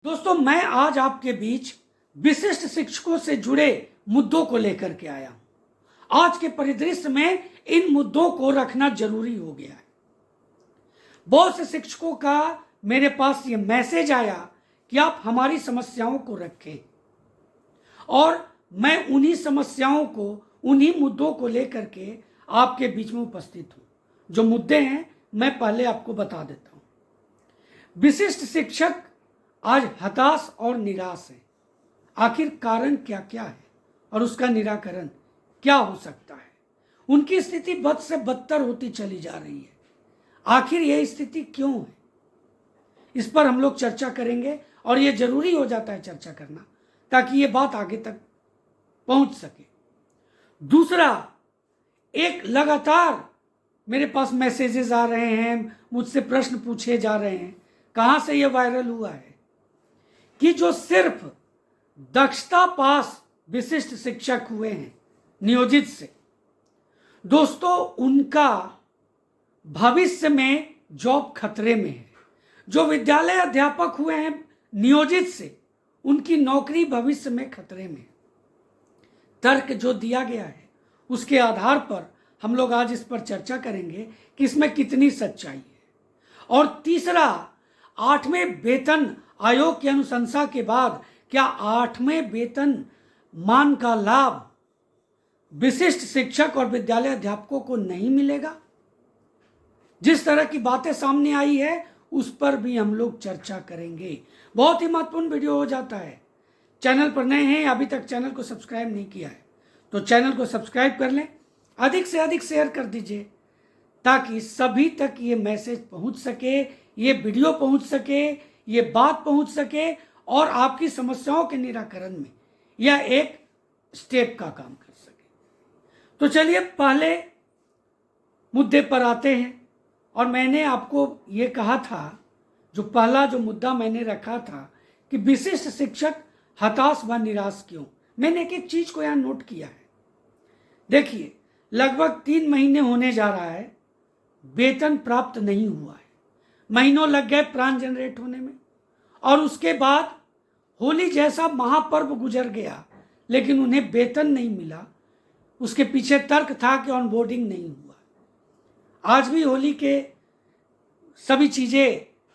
दोस्तों, मैं आज आपके बीच विशिष्ट शिक्षकों से जुड़े मुद्दों को लेकर के आया हूं। आज के परिदृश्य में इन मुद्दों को रखना जरूरी हो गया है। बहुत से शिक्षकों का मेरे पास ये मैसेज आया कि आप हमारी समस्याओं को रखें, और मैं उन्हीं समस्याओं को, उन्हीं मुद्दों को लेकर के आपके बीच में उपस्थित हूं। जो मुद्दे हैं मैं पहले आपको बता देता हूं। विशिष्ट शिक्षक आज हताश और निराश है। आखिर कारण क्या क्या है और उसका निराकरण क्या हो सकता है? उनकी स्थिति बद से बदतर होती चली जा रही है। आखिर यह स्थिति क्यों है? इस पर हम लोग चर्चा करेंगे, और यह जरूरी हो जाता है चर्चा करना ताकि ये बात आगे तक पहुंच सके। दूसरा, एक लगातार मेरे पास मैसेजेस आ रहे हैं, मुझसे प्रश्न पूछे जा रहे हैं। कहां से यह वायरल हुआ है कि जो सिर्फ दक्षता पास विशिष्ट शिक्षक हुए हैं नियोजित से, दोस्तों उनका भविष्य में जॉब खतरे में है। जो विद्यालय अध्यापक हुए हैं नियोजित से, उनकी नौकरी भविष्य में खतरे में है। तर्क जो दिया गया है उसके आधार पर हम लोग आज इस पर चर्चा करेंगे कि इसमें कितनी सच्चाई है। और तीसरा, 8वें वेतन आयोग की अनुशंसा के बाद क्या 8वें वेतन मान का लाभ विशिष्ट शिक्षक और विद्यालय अध्यापकों को नहीं मिलेगा? जिस तरह की बातें सामने आई है उस पर भी हम लोग चर्चा करेंगे। बहुत ही महत्वपूर्ण वीडियो हो जाता है। चैनल पर नए हैं, अभी तक चैनल को सब्सक्राइब नहीं किया है तो चैनल को सब्सक्राइब कर लें, अधिक से अधिक शेयर कर दीजिए ताकि सभी तक ये मैसेज पहुंच सके, ये वीडियो पहुंच सके, ये बात पहुंच सके, और आपकी समस्याओं के निराकरण में यह एक स्टेप का काम कर सके। तो चलिए पहले मुद्दे पर आते हैं। और मैंने आपको ये कहा था, जो पहला जो मुद्दा मैंने रखा था कि विशिष्ट शिक्षक हताश व निराश क्यों, मैंने एक एक चीज को यहां नोट किया है। देखिए, लगभग 3 महीने होने जा रहा है, वेतन प्राप्त नहीं हुआ है। महीनों लग गए प्राण जनरेट होने में, और उसके बाद होली जैसा महापर्व गुजर गया लेकिन उन्हें वेतन नहीं मिला। उसके पीछे तर्क था कि ऑनबोर्डिंग नहीं हुआ। आज भी होली के सभी चीजें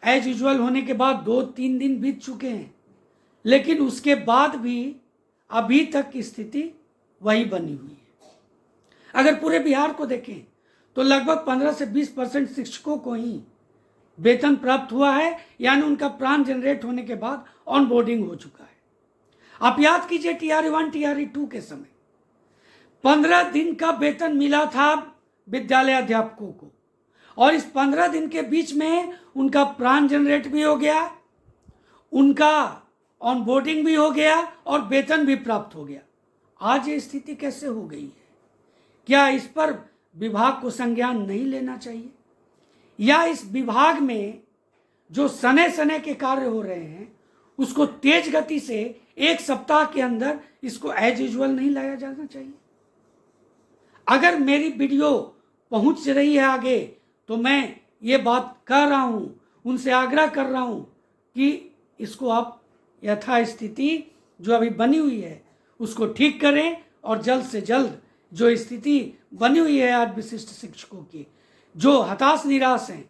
एज यूजुअल होने के बाद 2-3 दिन बीत चुके हैं, लेकिन उसके बाद भी अभी तक की स्थिति वही बनी हुई है। अगर पूरे बिहार को देखें तो लगभग 15 से 20% शिक्षकों को ही वेतन प्राप्त हुआ है, यानी उनका प्राण जनरेट होने के बाद ऑनबोर्डिंग हो चुका है। आप याद कीजिए TRE1 TRE2 के समय 15 दिन का वेतन मिला था विद्यालय अध्यापकों को, और इस 15 दिन के बीच में उनका प्राण जनरेट भी हो गया, उनका ऑनबोर्डिंग भी हो गया और वेतन भी प्राप्त हो गया। आज ये स्थिति कैसे हो गई है? क्या इस पर विभाग को संज्ञान नहीं लेना चाहिए, या इस विभाग में जो सने सने के कार्य हो रहे हैं उसको तेज गति से 1 सप्ताह के अंदर इसको एज यूजुअल नहीं लाया जाना चाहिए? अगर मेरी वीडियो पहुंच रही है आगे तो मैं ये बात कह रहा हूं, उनसे आग्रह कर रहा हूं कि इसको आप यथास्थिति जो अभी बनी हुई है उसको ठीक करें, और जल्द से जल्द जो स्थिति बनी हुई है आज विशिष्ट शिक्षकों की, जो हताश निराश हैं,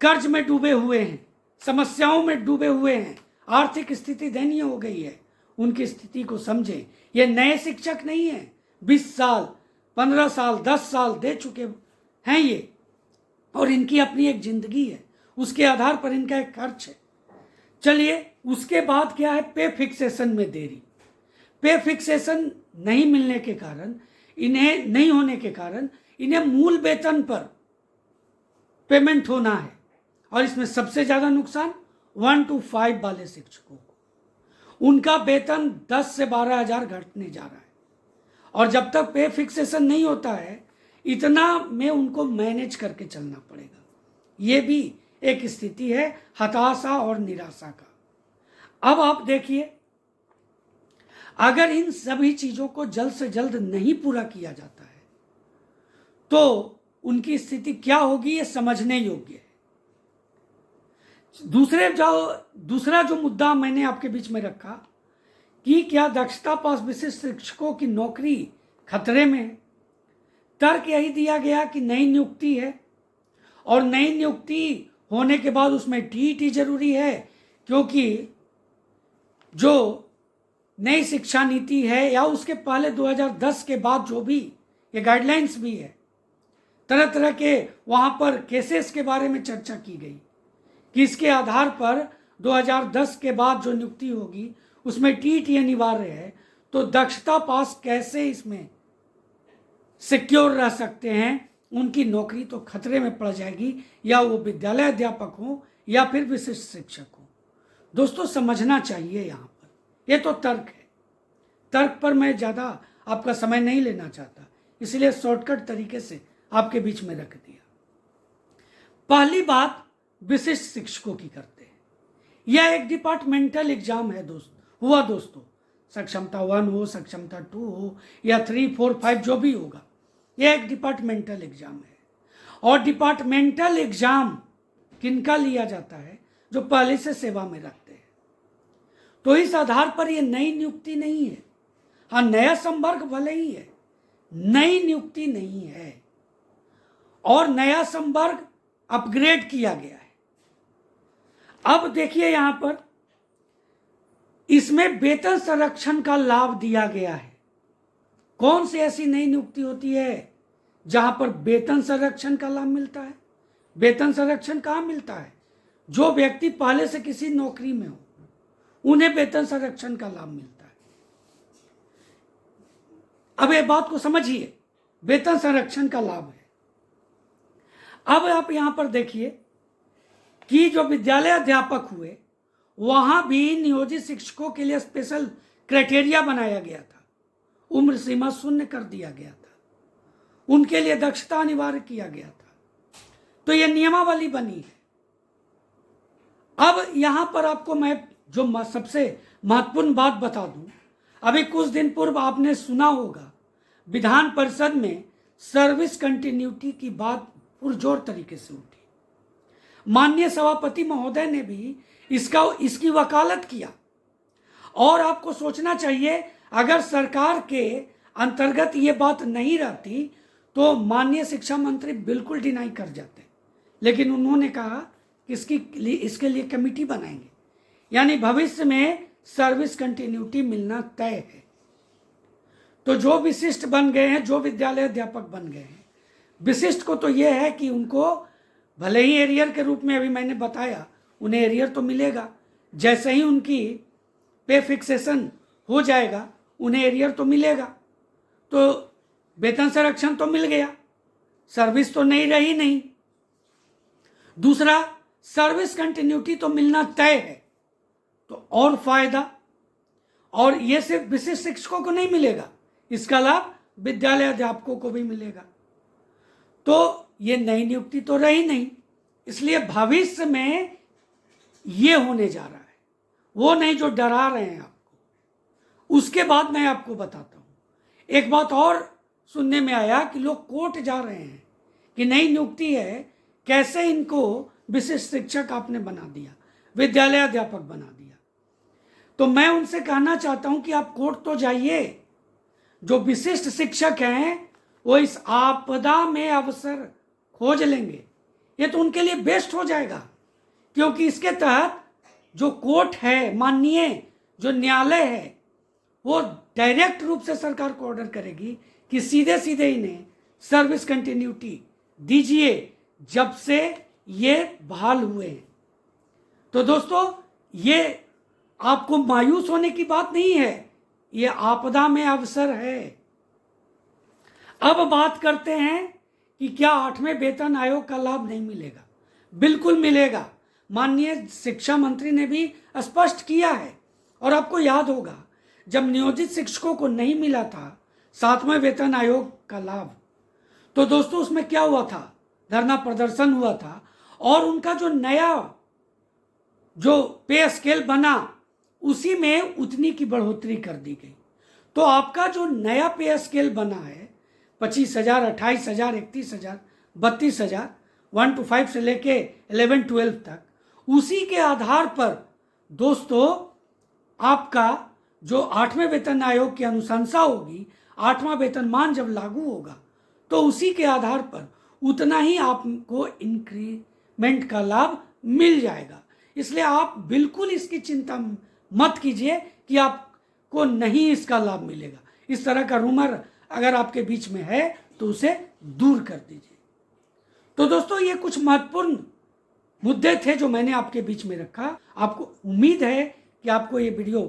कर्ज में डूबे हुए हैं, समस्याओं में डूबे हुए हैं, आर्थिक स्थिति दयनीय हो गई है, उनकी स्थिति को समझें। ये नए शिक्षक नहीं है, 20 साल 15 साल 10 साल दे चुके हैं ये, और इनकी अपनी एक जिंदगी है, उसके आधार पर इनका एक खर्च है। चलिए, उसके बाद क्या है? पे फिक्सेशन में देरी। पे फिक्सेशन नहीं मिलने के कारण, इन्हें नहीं होने के कारण इन्हें मूल वेतन पर पेमेंट होना है, और इसमें सबसे ज्यादा नुकसान 1 to 5 वाले शिक्षकों को। उनका वेतन 10 से 12 हजार घटने जा रहा है, और जब तक पे फिक्सेशन नहीं होता है इतना में उनको मैनेज करके चलना पड़ेगा। ये भी एक स्थिति है हताशा और निराशा का। अब आप देखिए, अगर इन सभी चीजों को जल्द से जल्द नहीं पूरा किया जाता है तो उनकी स्थिति क्या होगी, ये समझने योग्य है। दूसरा जो मुद्दा मैंने आपके बीच में रखा कि क्या दक्षता पास विशिष्ट शिक्षकों की नौकरी खतरे में है। तर्क यही दिया गया कि नई नियुक्ति है और नई नियुक्ति होने के बाद उसमें टीईटी जरूरी है, क्योंकि जो नई शिक्षा नीति है या उसके पहले 2010 के बाद जो भी ये गाइडलाइंस भी है, तरह तरह के वहाँ पर केसेस के बारे में चर्चा की गई कि इसके आधार पर 2010 के बाद जो नियुक्ति होगी उसमें टीईटी अनिवार्य है। तो दक्षता पास कैसे इसमें सिक्योर रह सकते हैं, उनकी नौकरी तो खतरे में पड़ जाएगी, या वो विद्यालय अध्यापक हो या फिर विशिष्ट शिक्षक हो। दोस्तों समझना चाहिए यहाँ पर, ये तो तर्क है, तर्क पर मैं ज़्यादा आपका समय नहीं लेना चाहता, इसलिए शॉर्टकट तरीके से आपके बीच में रख दिया। पहली बात विशिष्ट शिक्षकों की करते हैं। यह एक डिपार्टमेंटल एग्जाम है दोस्तों, सक्षमता 1 हो, सक्षमता 2 हो या 3, 4, 5 जो भी होगा, यह एक डिपार्टमेंटल एग्जाम है। और डिपार्टमेंटल एग्जाम किनका लिया जाता है? जो पहले से सेवा में रखते हैं। तो इस आधार पर यह नई नियुक्ति नहीं है। हाँ, नया संवर्ग भले ही है, नई नियुक्ति नहीं है, और नया संवर्ग अपग्रेड किया गया है। अब देखिए यहां पर इसमें वेतन संरक्षण का लाभ दिया गया है। कौन सी ऐसी नई नियुक्ति होती है जहां पर वेतन संरक्षण का लाभ मिलता है? वेतन संरक्षण कहां मिलता है? जो व्यक्ति पहले से किसी नौकरी में हो उन्हें वेतन संरक्षण का लाभ मिलता है। अब ये बात को समझिए, वेतन संरक्षण का लाभ है। अब आप यहां पर देखिए कि जो विद्यालय अध्यापक हुए वहां भी नियोजित शिक्षकों के लिए स्पेशल क्राइटेरिया बनाया गया था, उम्र सीमा 0 कर दिया गया था, उनके लिए दक्षता अनिवार्य किया गया था। तो यह नियमावली बनी है। अब यहां पर आपको मैं जो सबसे महत्वपूर्ण बात बता दूं, अभी कुछ दिन पूर्व आपने सुना होगा विधान परिषद में सर्विस कंटिन्यूटी की बात पुरजोर तरीके से उठी। माननीय सभापति महोदय ने भी इसकी वकालत किया। और आपको सोचना चाहिए, अगर सरकार के अंतर्गत ये बात नहीं रहती तो माननीय शिक्षा मंत्री बिल्कुल डिनाई कर जाते, लेकिन उन्होंने कहा कि इसके लिए कमेटी बनाएंगे, यानी भविष्य में सर्विस कंटिन्यूटी मिलना तय है। तो जो विशिष्ट बन गए हैं, जो विद्यालय अध्यापक बन गए हैं, विशिष्ट को तो यह है कि उनको भले ही एरियर के रूप में, अभी मैंने बताया, उन्हें एरियर तो मिलेगा। जैसे ही उनकी पे फिक्सेशन हो जाएगा उन्हें एरियर तो मिलेगा, तो वेतन संरक्षण तो मिल गया, सर्विस तो नहीं रही नहीं। दूसरा, सर्विस कंटिन्यूटी तो मिलना तय है, तो और फायदा। और यह सिर्फ विशिष्ट शिक्षकों को नहीं मिलेगा, इसका लाभ विद्यालय अध्यापकों को भी मिलेगा। तो ये नई नियुक्ति तो रही नहीं, इसलिए भविष्य में ये होने जा रहा है, वो नहीं जो डरा रहे हैं आपको। उसके बाद मैं आपको बताता हूं, एक बात और सुनने में आया कि लोग कोर्ट जा रहे हैं कि नई नियुक्ति है, कैसे इनको विशिष्ट शिक्षक आपने बना दिया, विद्यालय अध्यापक बना दिया। तो मैं उनसे कहना चाहता हूं कि आप कोर्ट तो जाइए, जो विशिष्ट शिक्षक हैं वो इस आपदा में अवसर खोज लेंगे, ये तो उनके लिए बेस्ट हो जाएगा, क्योंकि इसके तहत जो कोर्ट है, माननीय जो न्यायालय है, वो डायरेक्ट रूप से सरकार को ऑर्डर करेगी कि सीधे सीधे इन्हें सर्विस कंटिन्यूटी दीजिए जब से ये बहाल हुए हैं। तो दोस्तों, ये आपको मायूस होने की बात नहीं है, ये आपदा में अवसर है। अब बात करते हैं कि क्या 8वें वेतन आयोग का लाभ नहीं मिलेगा? बिल्कुल मिलेगा। माननीय शिक्षा मंत्री ने भी स्पष्ट किया है। और आपको याद होगा, जब नियोजित शिक्षकों को नहीं मिला था 7वें वेतन आयोग का लाभ, तो दोस्तों उसमें क्या हुआ था? धरना प्रदर्शन हुआ था, और उनका जो नया जो पे स्केल बना उसी में उतनी की बढ़ोतरी कर दी गई। तो आपका जो नया पे स्केल बना है 25,000, 28,000, 31,000, 32,000, 1 to 5 से लेके 11, 12 तक, उसी के आधार पर दोस्तों आपका जो 8वें वेतन आयोग की अनुशंसा होगी, 8वां वेतनमान जब लागू होगा तो उसी के आधार पर उतना ही आपको इंक्रीमेंट का लाभ मिल जाएगा। इसलिए आप बिल्कुल इसकी चिंता मत कीजिए कि आपको नहीं इसका लाभ मिलेगा। इस तरह का रूमर अगर आपके बीच में है तो उसे दूर कर दीजिए। तो दोस्तों ये कुछ महत्वपूर्ण मुद्दे थे जो मैंने आपके बीच में रखा। आपको उम्मीद है कि आपको ये वीडियो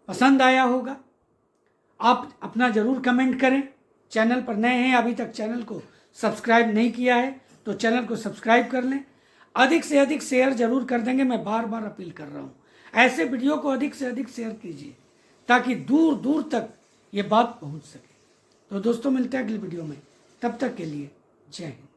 पसंद आया होगा। आप अपना ज़रूर कमेंट करें। चैनल पर नए हैं, अभी तक चैनल को सब्सक्राइब नहीं किया है तो चैनल को सब्सक्राइब कर लें। अधिक से अधिक शेयर जरूर कर देंगे, मैं बार बार अपील कर रहा हूँ। ऐसे वीडियो को अधिक से अधिक शेयर कीजिए ताकि दूर दूर तक ये बात पहुँच सके। तो दोस्तों मिलते हैं अगली वीडियो में, तब तक के लिए जय हिंद।